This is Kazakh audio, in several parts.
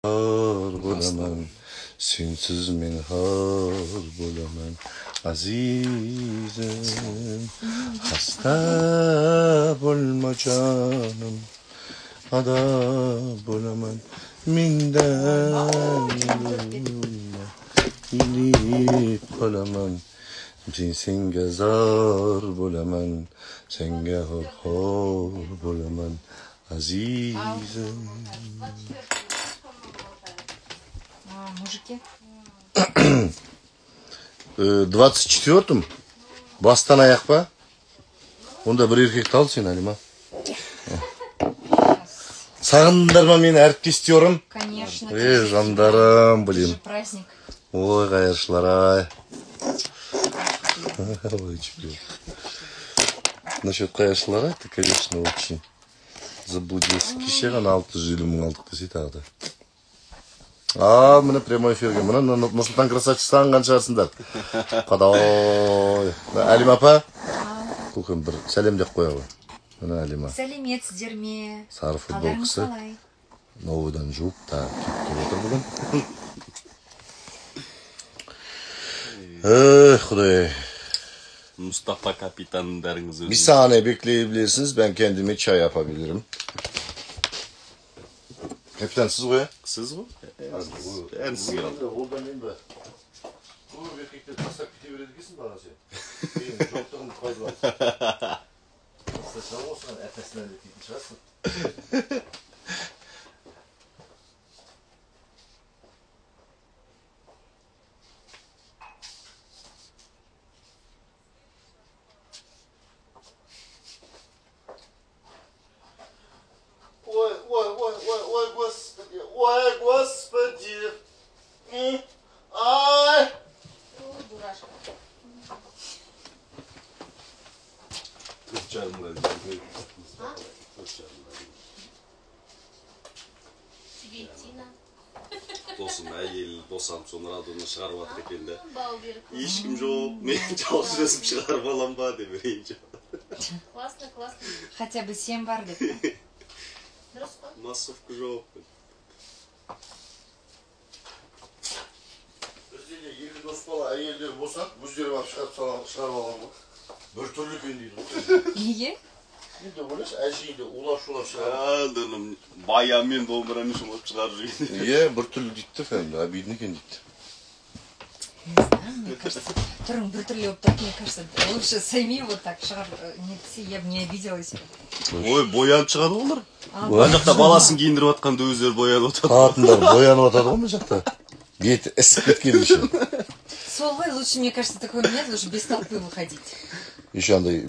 bo'laman, sensiz men xor bo'laman, azizim. Xasta bo'lma jonim, ado bo'laman, mendan ilib qolaman. Senga zor bo'laman, senga xor bo'laman, azizim. Мужики? 24'üm. Bastan ayak ba. Onda bir erkek al sen Halima. Sağındır mı beni erkek istiyorum? Конечно. Жандарым, блин. Праздник. Ой, кайыршылар ай. Ой, чемпион. Насчет кайыршылар ай, ты, конечно, очень заблудился. Кеше ғана 650 мың алдық десе тағы да. Міне прямой эфирге. Міне Нұрсұлтан красавчик сағынған шығарсыңдар. Қадай. Әлим апа. Көкем бір сәлем деп қоя ғой. Міне Әлима. Сәлеметсіздер ме? Сары футболкасы. Новыйдан жуып та кетіп отыр бүгін. Құдай. Mustafa kapitanlarınızı. Bir saniye bekleyebilirsiniz. Ben kendime çay yapabilirim. Kapitan siz koya. Siz mi? En siz geldi. Oradan in be. Bu erkekler tasak bite verebilirsin bana sen. Benim çoktan faydalı. Nasıl olsun efesinden de çıkarsın. Ой, господи. Ай. Дурашка. Светина. Досым әйел досам соны радионы шығарып жатыр екен де. Ешкім жоқ, мен жалғыз өзім шығарып алам ба деп берейінші. Классно, классно. Хотя бы 7 бар деп. Массовка жоқ. Бізде екі дос бала әйелдер болса, өздері барып шығарып алған ғой. Bir türlü gün değil. Неге? Şimdi ойлашы, әшейінде улап-шулап шығарып. Баямен домбыраны шумап шығарып жүрген. Иә, бір түрлі дейді, обидно екен дейді. Не знаю, мне кажется, тұрың бір түрлі болып тұрды, мне кажется, лучше сами вот так шығарып, я бы не обиделась. Ой, боянып шығады олар. Ана жақта баласын киіндіріп атқанда өздері боянып отады. Қатындар боянып атады ғой мына жақта. Беті ісіп кеткен еще. Сол ғой, лучше, мне кажется, такой момент, лучше без толпы выходить. Еще андай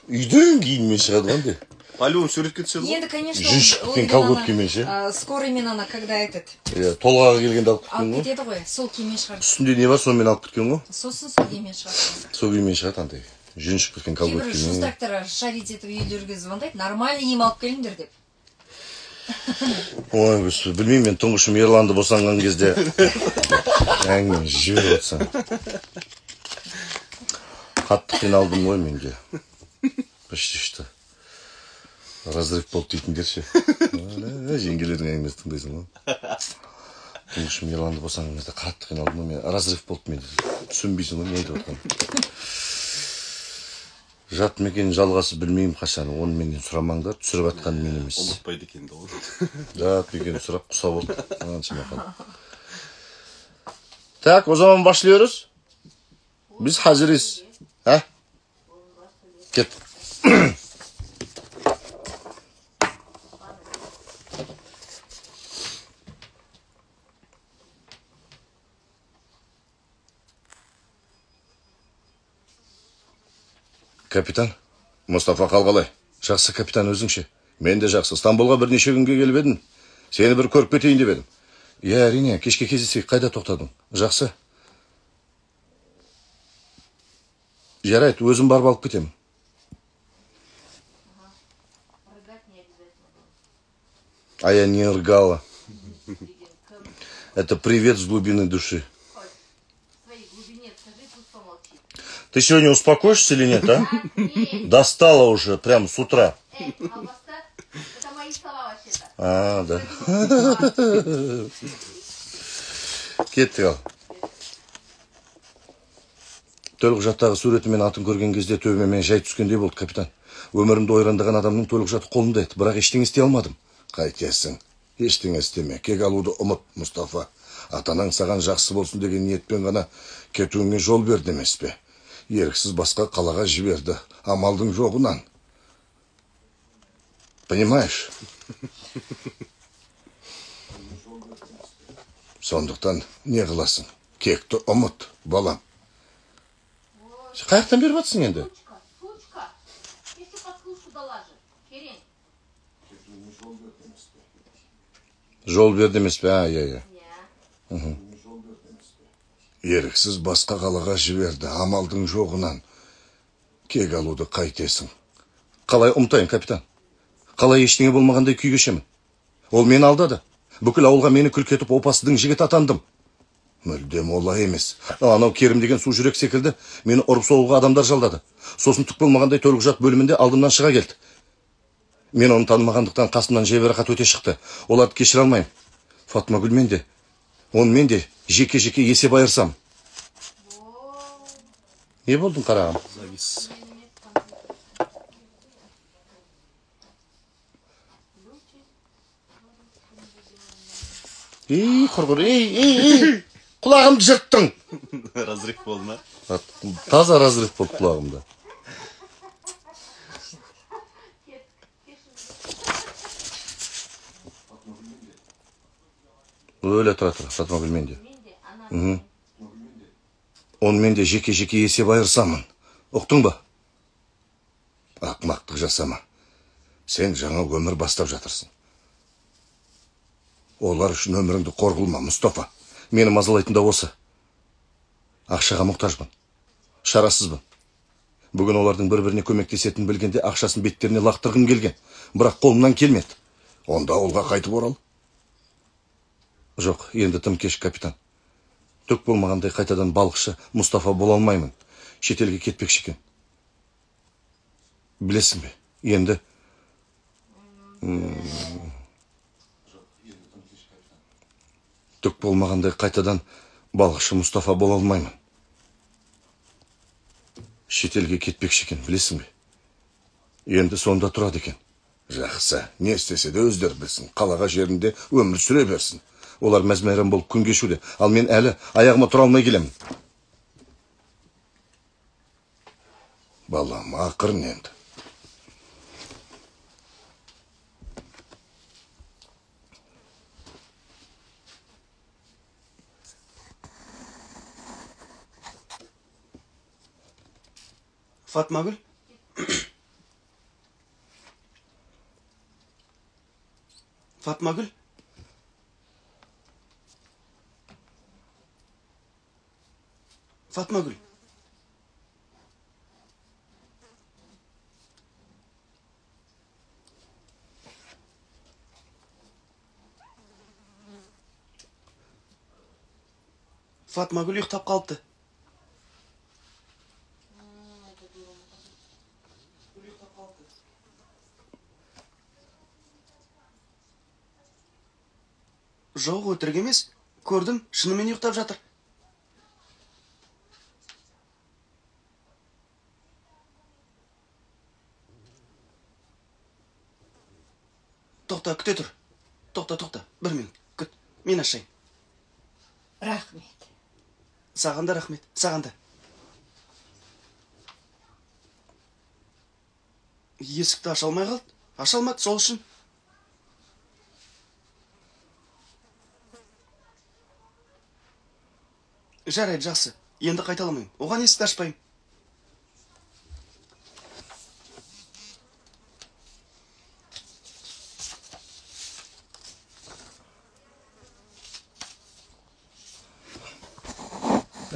үйден киінмен шығады ғой андай. По-любому суретке түседі ғой. Енді, конечно, Жіншік біткен колготкамен ше. скоро именно она, когда этот... Толғаға келгенде алып кеткен Алып ғой. кетеді ғой, сол киіммен шығарды. Үстінде не бар, сонымен алып кеткен ғой. Сосын сол киіммен шығарды. Сол киіммен шығады андай. Жіншік біткен Кейбір колготкамен. шустактар шарить етіп үйлерге звондайды, нормальный киім алып келіңдер деп. Ой, білмеймін, мен тұңғышым Ерланды босанған кезде әңгімен жіберіп отырсам. Қатты қиналдым ғой менде. Почти что. Разрыв болды дейтіндер ше. Жеңгелердің әңгімесі тыңдайсың ғой. Тұңғышым Ерланды босанған кезде қатты қиналдым ғой мен. Разрыв болды менде. Түсінбейсің ғой, не айтып отқан. Жат мекенін жалғасы білмеймін қашан. Оны менен сұрамаңдар, түсіріп атқан мен емес. Ұмытпайды екен де оны. Жат мекенін сұрап құса болды. Так, o zaman başlıyoruz. Biz hazırız. Ha? Git. Капитан, Мұстафа қалғалай. Жақсы капитан өзіңше. Мен де жақсы. Стамбулға бірнеше күнге келіп едім. Сені бір көріп кетейін деп едім. Иә, әрине, кешке кездесек, қайда тоқтадың? Жақсы. Жарайды, өзім барып алып кетемін. А я не рыгала. Это привет с глубины души. Ты сегодня успокоишься или нет, а? Достала уже прям с утра. Это мои слова вообще-то. Да. Кеттік ал. Төлқұжаттағы суреті мен атын көрген кезде төбеме жай түскендей болды, капитан. Өмірімді ойрандаған адамның төлқұжаты қолымда еді, бірақ ештеңе істей алмадым. Қайтесің? Ештеңе істеме. Кек алуды ұмыт, Мұстафа. Атанаң саған жақсы болсын деген ниетпен ғана кетуіңе жол берді емес пе? Еріксіз басқа қалаға жіберді, амалдың жоғынан. Понимаешь? Сондықтан не қыласың? Кекті ұмыт, балам. Қаяқтан беріп атсың енді? Сучка, если подслушку доложишь, Керень. Жол берді емес пе? Иә. Не. Еріксіз басқа қалаға жіберді, амалдың жоғынан. Кек алуды қайтесің? Қалай ұмытайын, капитан? Қалай ештеңе болмағандай күй кешемін? Ол мені алдады. Бүкіл ауылға мені күлкетіп, опасыздың жігіт атандым. Мүлдем олай емес. Анау Керім деген су жүрек секілді, мені ұрып соғуға адамдар жалдады. Сосын түк болмағандай төлқұжат бөлімінде алдымнан шыға келді. Мен оны танымағандықтан қасымнан жайбарақат өте шықты. Оларды кешіре алмаймын. Фатмагүл мен де, онымен де жеке-жеке есеп айырсам. Не болдың, қарағым? Завис. Құрғыр, құлағымды жырттың. Разрыв болды ма? Таза разрыв болды құлағымда. Öyle тұра, Фатмагүл мен де. Онымен де жеке-жеке есеп айырсамын. Ұқтың ба? Ақмақтық жасама. Сен жаңа өмір бастап жатырсың. Олар үшін өміріңді қорғылма, Мұстафа. Мені мазалайтын да осы. Ақшаға мұқтажбын. Шарасызбын. Бүгін олардың бір-біріне көмектесетінін білгенде ақшасын беттеріне лақтырғым келген. Бірақ қолымнан келмеді. Онда ауылға қайтып орал. Жоқ, енді тым кеш, капитан. Түк болмағандай қайтадан балықшы Мұстафа бола алмаймын. Шетелге кетпекші екен. Білесің бе? Енді түк болмағандай қайтадан балықшы Мұстафа бола алмаймын. Шетелге кетпекші екен, білесің бе? Енді сонда тұрады екен. Жақсы, не істесе де өздері білсін. Қалаға жерінде өмір сүре берсін. Олар мәз-мәйрам болып күн кешуде, ал мен әлі аяғыма тұра алмай келемін. Балам, ақырын енді. Фатмагүл? Фатмагүл? Фатмагүл? Фатмагүл ұйықтап қалыпты. Жоқ, өтірік емес. Көрдім, шынымен ұйықтап жатыр. Тоқта, күте тұр. Тоқта. Бір минут, күт. Мен ашайын. Рахмет. Саған да рахмет, саған да. Есікті аша алмай қалды. Аша алмады, сол үшін. Жарайды, жақсы. Енді қайталамайым. Оған есікті ашпайым.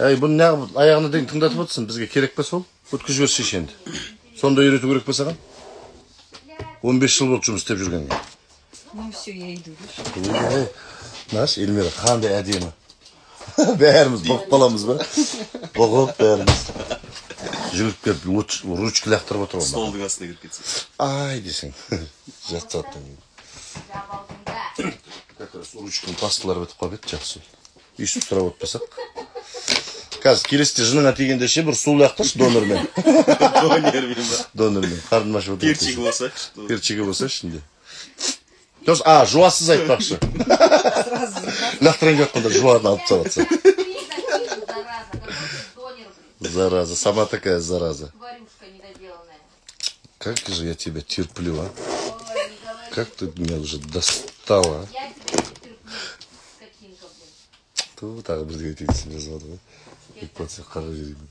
Әй, бұны неғып аяғына дейін тыңдатып отырсың? Бізге керек пе сол? Өткізіп жіберші енді. Сонда үйрету керек пе саған? 15 жыл болды жұмыс істеп жүргенге. Ну все, я иду. Наш Эльмира қандай әдемі. Бәріміз бұғып қаламыз ба? Бұғып бәріміз. Жүгіріп келіп ручка лақтырып отыр. Столдың астына кіріп кетсін. Ай десең. Жатсаттың. Жабалдыңда. Как раз ручканың пасталары бітіп қалып еді, жақсы. Үйсіп сұрап отпасақ. Қазір келесіде жыныңа тигенде ше бір сулы ақтыршы донормен. Донермен ба? Донормен. Қарным ашып отырады. Перчигі болса. Перчигі болса ішінде. Жуасыз айтпақшы. Сразу Лақтыран жатқанда жуаны алып салатса. Зараза, какой донер, блин. Зараза, сама такая зараза. Тварюшка недоделанная. Как же я тебя терплю, а? Ой, не говори. Как ты меня уже достала, а? Я тебя не терплю, скотинка, блин. Ту тағы бірдеңе айтайын десем жазып ғой. Екпатса қара жереймін.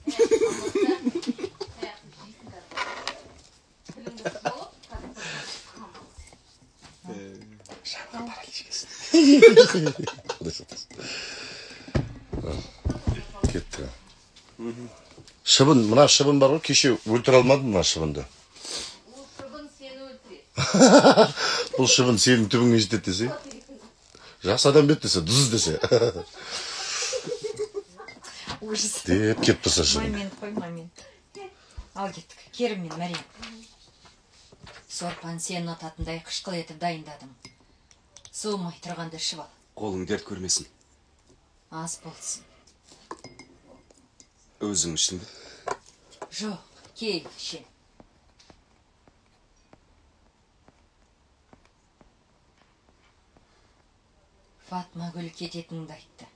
Кетті. Шыбын, мына шыбын бар ғой, кеше өлтіре алмадым мына шыбынды. Шыбын сені өлтіреді. Бұл шыбын сенің түбіңе жетеді десе. Жақсы адам бет десе, дұз десе. ужас. Деп кеп тұрса шыбын. Момент қой, момент. Ал кеттік. Керім мен Мәриям. Сорпаны сенің ататындай қышқыл етіп дайындадым. Суымай тұрғанда ішіп ал. Қолың дерт көрмесін. Аз болсын. Өзің үшін бе? Жоқ, кейін ішем. Фатма гүл кететініңді айтты.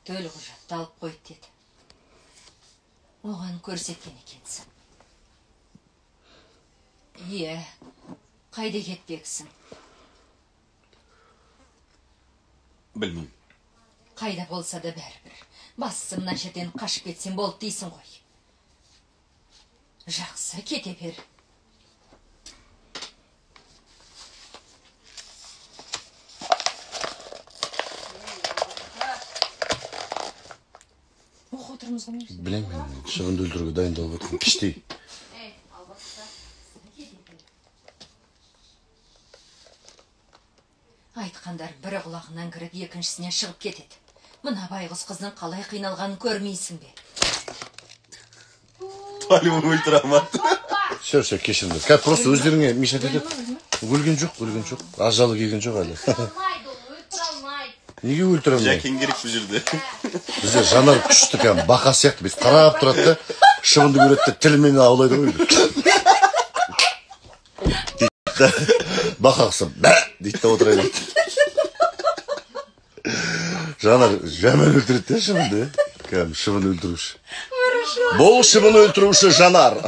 Төл құжатты алып қойды деді. Оған көрсеткен екенсің. Иә, қайда кетпексің? Білмеймін. Қайда болса да бәрібір. Бастысы мына жерден қашып кетсен болды дейсің ғой. Жақсы, кете бер. Оқып отырмыз ғой. Білемін, шыбынды өлтіруге дайындалып отырмын. Кіштей. Ей, албақта. Айтқандар бірі құлағынан кіріп екіншісіне шығып кетеді. Мына байғұс қыздың қалай қиналғанын көрмейсің бе? Талибан өлтіре алмады. Все, кешіріңдер. Қазір просто өздеріңе мешать етеді. Өлген жоқ. Ажалы келген жоқ әлі. Алмайды ол, өлтіре алмайды. Неге өлтіре алмайды? Жәкең керек бұл жерде. Бізде жанар күшті кәм, бақа сияқты біз қарап тұрады да, шыбынды көреді де тілімен аулайды ғой. Бақа қысы, бә дейді да отырайды. Жанар жаман өлтіреді де шыбынды. Кәм, шыбын өлтіруші. Бұл шыбын өлтіруші жанар.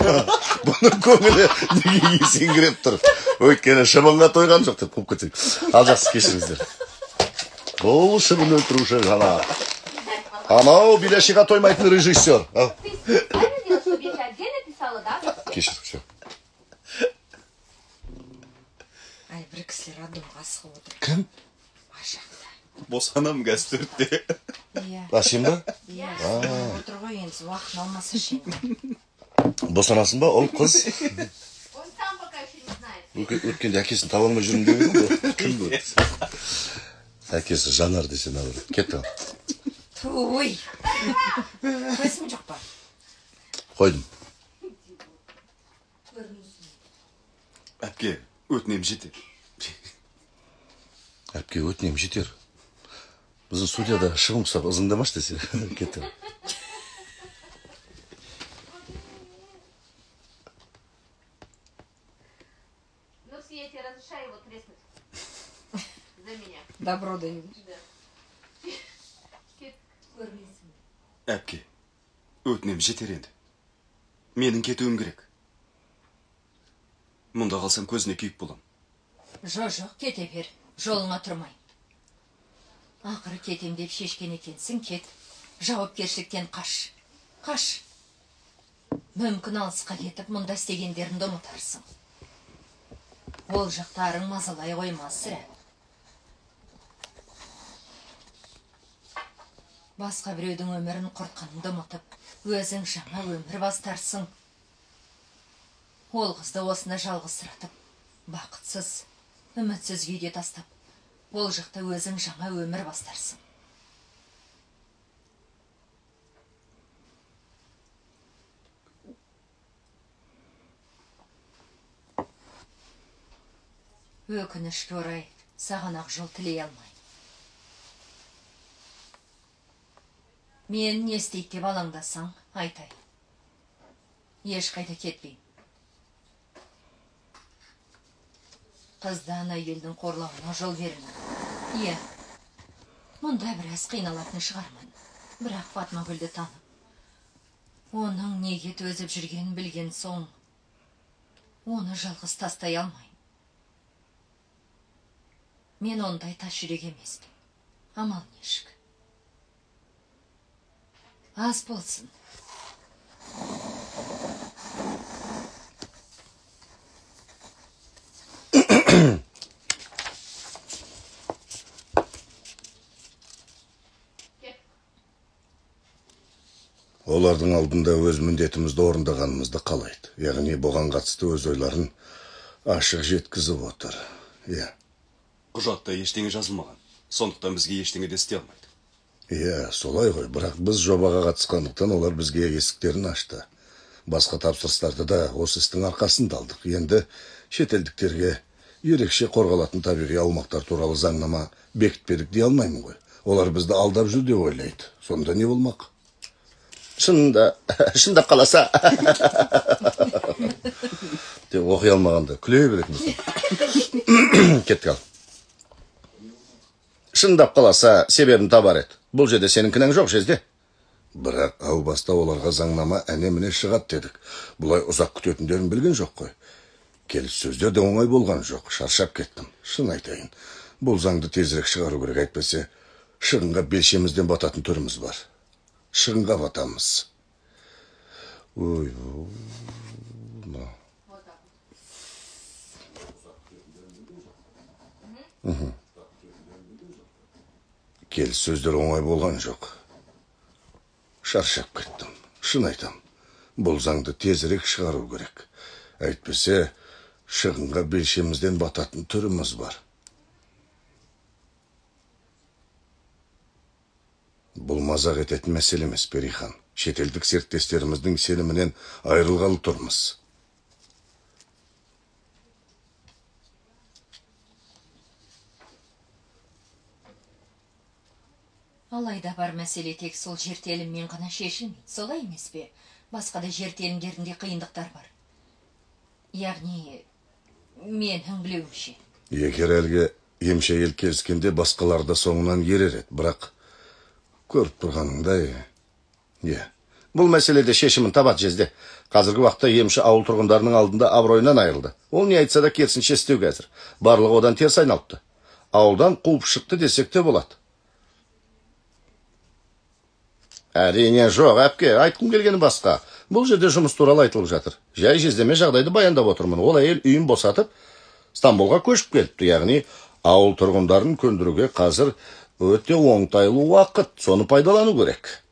Бұның көңілі неге есеңгіреп тұр. Өйткені шыбынға тойған жоқ деп қуып кетсек. Ал жақсы кешіріңіздер. Бұл шыбын өлтіруші жанар. Анау билешіға тоймайтын режиссер. Ты правильно делаешь, чтобы я тебе отдельно писала, да? Кешір, все. Ай, бір кісілер адымға асығып отыр. Кім? Ашақта. Босанам газ төртте. Иә. Ашин ба? Иә. Отыр ғой енді, уақытын алмаса ше. Босанасың ба? Ол қыз. Он сам пока еще не знает. Өткенде әкесін таба алмай жүрмін деп еді. Кім бұл? Әкесі жанар десе нағыр. Кетті. Туй. Көзім жоқ па? Қойдым. Әпке, өтінем жетер. Әпке өтінем жетер. Біздің студияда шыбын құсап ызыңдамаш десе. Кетті. Ну, все, я тебе разрешаю его треснуть. За меня. Добро даю. Да. Кет. Әпке, өтінем жетер енді. Менің кетуім керек. Мұнда қалсам көзіне күйік болам. Жоқ, кете бер. Жолыңа тұрмай. Ақыры кетем деп шешкен екенсің, кет. Жауапкершіліктен қаш. Қаш. Мүмкін алысқа кетіп, мұнда істегендеріңді ұмытарсың. Ол жақтарың мазалай қоймас сірә. Басқа біреудің өмірін құртқаныңды ұмытып, өзің жаңа өмір бастарсың. Ол қызды осында жалғызсыратып, бақытсыз, үмітсіз күйде тастап, ол жақта өзің жаңа өмір бастарсың. Өкінішке орай саған ақ жол тілей алмай. Мен не істейді деп алаңдасаң, айтай. Ешқайда кетпейм. Қыздан әйелдің қорлауына жол бермін. Иә, мұнда біраз қиналатын шығармын. Бірақ Фатма Гүлді танып, оның неге төзіп жүргенін білген соң, оны жалғыз тастай алмайм. Мен ондай тас жүрек емеспін. Амал нешік. Аз болсын. Олардың алдында өз міндетімізді орындағанымызды қалайды. Яғни бұған қатысты өз ойларын ашық жеткізіп отыр. Иә. Құжатта ештеңе жазылмаған. Сондықтан бізге ештеңе де істей алмайды. Иә, солай ғой. Бірақ біз жобаға қатысқандықтан олар бізге есіктерін ашты. Басқа тапсырыстарды да осы істің арқасында алдық. Енді шетелдіктерге ерекше қорғалатын табиғи аумақтар туралы заңнама бекітпедік дей алмаймын ғой. Олар бізді алдап жүр деп ойлайды. Сонда не болмақ? Шындап қаласа деп оқи алмағанда күле беретін. Кеттік ал. Шындап қаласа себебін табар еді. Бұл жерде сенің кінәң жоқ жезде. Бірақ әу баста оларға заңнама әне-міне шығады дедік. Бұлай ұзақ күтетіндерін білген жоқ қой. Келіссөздер де оңай болған жоқ. Шаршап кеттім. Шын айтайын. Бұл заңды тезірек шығару керек, әйтпесе шығынға белшемізден бататын түріміз бар. Шығынға батамыз. Ой, келіссөздер оңай болған жоқ. Шаршап кеттім. Шын айтам. Бұл заңды тезірек шығару керек. Әйтпесе шығынға белшемізден бататын түріміз бар. Бұл мазақ ететін мәселе емес, Перихан. Шетелдік серіктестеріміздің сенімінен айырылғалы тұрмыз. Алайда бар мәселе тек сол жер теліммен ғана шешілмейді. Солай емес пе? Басқа да жер телімдерінде қиындықтар бар. Яғни, менің білуімше. Егер әлгі емші ел келіскенде басқаларды соңынан ерер еді. Бірақ көріп тұрғаныңдай, бұл мәселеде шешімін табат жезде. Қазіргі уақытта емші ауыл тұрғындарының алдында абыройынан айырылды. Ол не айтса да керісінше істеуге әзір. Барлығы одан теріс айналыпты. Ауылдан қуып шықты десек те болады. Әрине жоқ, әпке, айтқым келгені басқа. Бұл жерде жұмыс туралы айтылып жатыр. Жай жездеме жағдайды баяндап отырмын. Ол әйел үйін босатып, Стамбулға көшіп келіпті. Яғни, ауыл тұрғындарын көндіруге қазір өте оңтайлы уақыт. Соны пайдалану керек.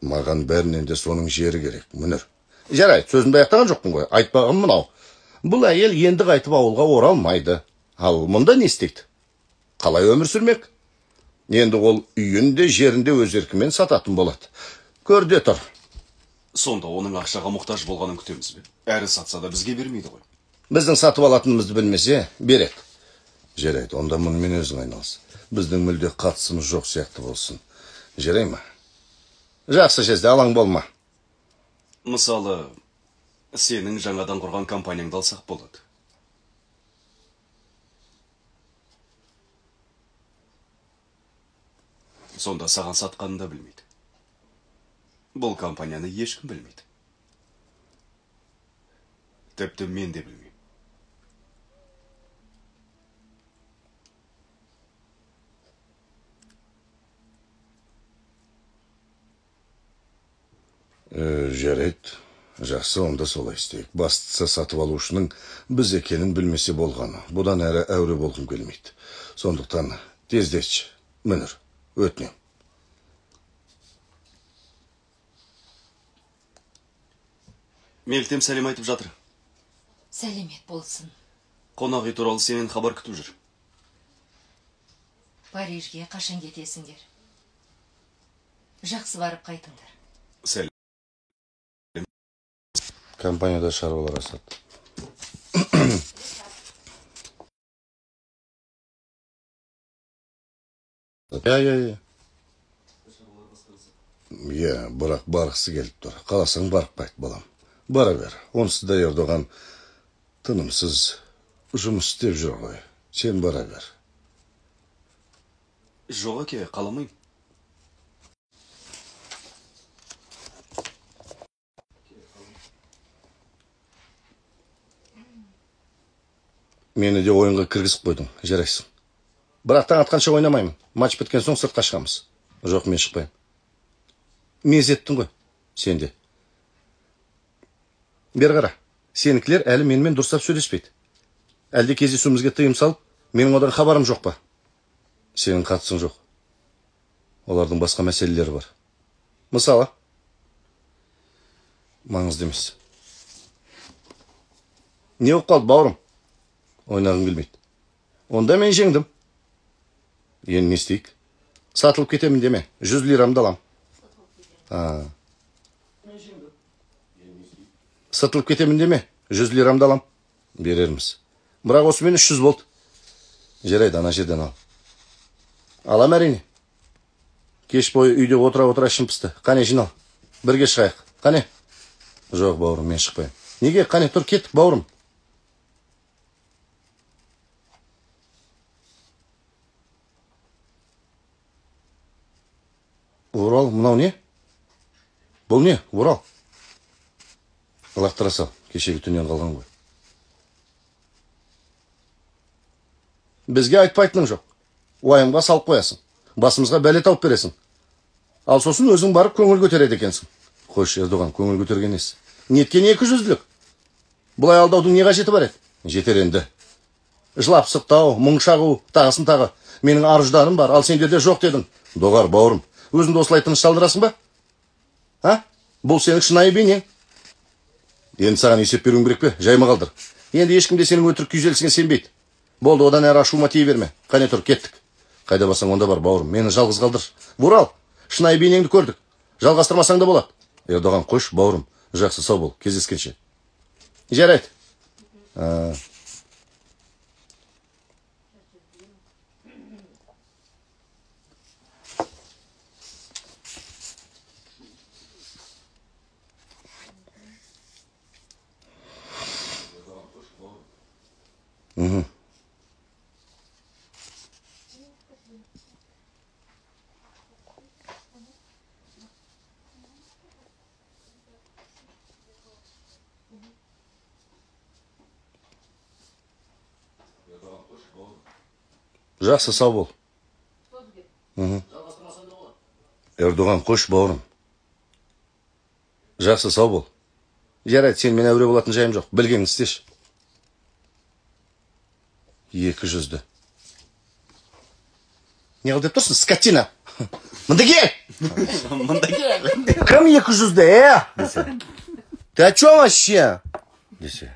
Маған бәрінен де соның жері керек, Мүнір. Жарайды, сөзімді аяқтаған жоқпын ғой. Айтпағым мынау. Бұл әйел енді қайтып ауылға оралмайды. Ал мұнда не істейді? Қалай өмір сүрмек? Енді ол үйінде, жерінде өз еркімен сататын болады. Көрде тұр. Сонда оның ақшаға мұқтаж болғанын күтеміз бе? Әрі сатса да бізге бермейді ғой. Біздің сатып алатынымызды білмесе, береді. Жарайды, онда мұнымен өзің айналыс. Біздің мүлде қатысымыз жоқ сияқты болсын. Жарай ма? Жақсы жезде, алаң болма. Мысалы, сенің жаңадан құрған компанияңды алсақ болады. Сонда саған сатқанын да білмейді. Бұл компанияны ешкім білмейді. Тіпті мен де білмеймін. Жарайды. Жақсы, онда солай істейік. Бастысы сатып алушының біз екенін білмесе болғаны. Бұдан әрі әуре болғым келмейді. Сондықтан тездетші, Мүнір, өтінем. Мелтем сәлем айтып жатыр. Сәлемет болсын. Қонақ үй туралы сенен хабар күтіп жүр. Парижге қашан кетесіңдер? Жақсы барып қайтыңдар. Сәлем. Компанияда шаруалар асады. Иә. Иә, бірақ барғысы келіп тұр. Қаласаң барып қайт, балам. Бара бер. Онсыз да Ердоған тынымсыз жұмыс істеп жүр ғой. Сен бара бер. Жоқ әке, қаламайым. Мені де ойынға кіргізіп қойдың, жарайсың. Бірақ таң атқанша ойнамаймын. Матч біткен соң сыртқа шығамыз. Жоқ, мен шықпаймын. Мезеттің ғой, сен де. Бер қара, сенікілер әлі менімен дұрыстап сөйлеспейді. Әлде кездесуімізге тыйым салып, менің одан хабарым жоқ па? Сенің қатысың жоқ. Олардың басқа мәселелері бар. Мысалы, маңызды емес. Не болып қалды, бауырым? Ойнағым келмейді. Онда мен жеңдім. Енді не істейік? Сатылып кетемін деме. 100 лирамды алам. Сатылып кетемін деме. 100 лирамды алам. Берерміз. Бірақ осымен 300 болды. Жарайды, ана жерден ал. Алам әрине. Кеш бойы үйде отыра ішім пісті. Қане, жинал. Бірге шығайық. Қане? Жоқ, бауырым, мен шықпаймын. Неге? Қане, тұр, кеттік, бауырым. Урал, мынау не? Бұл не? Урал. Лақтыра сал, кешегі түннен қалған ғой. Бізге айтпайтының жоқ. Уайымға салып қоясың. Басымызға бәле тауып бересің. Ал сосын өзің барып көңіл көтереді екенсің. Қойшы, Ердоған, көңіл көтерген несі? Неткен 200-лік? Бұлай алдаудың не қажеті бар еді? Жетер енді. Жылап сықтау, мұң шағу, тағысын тағы. Менің аружданым бар, ал сенде де жоқ дедің. Доғар, бауырым. Өзіңді осылай тынышталдырасың ба? Бұл сенің шынайы бейнең. Енді саған есеп беруің керек пе? Жайма қалдыр. Енді ешкімде сенің өтірік күйзелісіңе сенбейді. Болды, одан әрі ашуыма тие берме. Қане тұр, кеттік. Қайда басаң онда бар, бауырым. Мені жалғыз қалдыр. Бурал, шынайы бейнеңді көрдік. Жалғастырмасаң да болады. Ердоған, қош, бауырым. Жақсы, сау бол, кездескенше. Жарайды. Жақсы, сау бол. Ердоған, қош, бауырым. Жақсы, сау бол. Жарайды, сен мен әуре болатын жайым жоқ. Білгеніңді істеші. 200-ді. Не қыл деп тұрсың, скотина? Мында кел! Кім 200-ді, десе? Ты о чем вообще? Десе.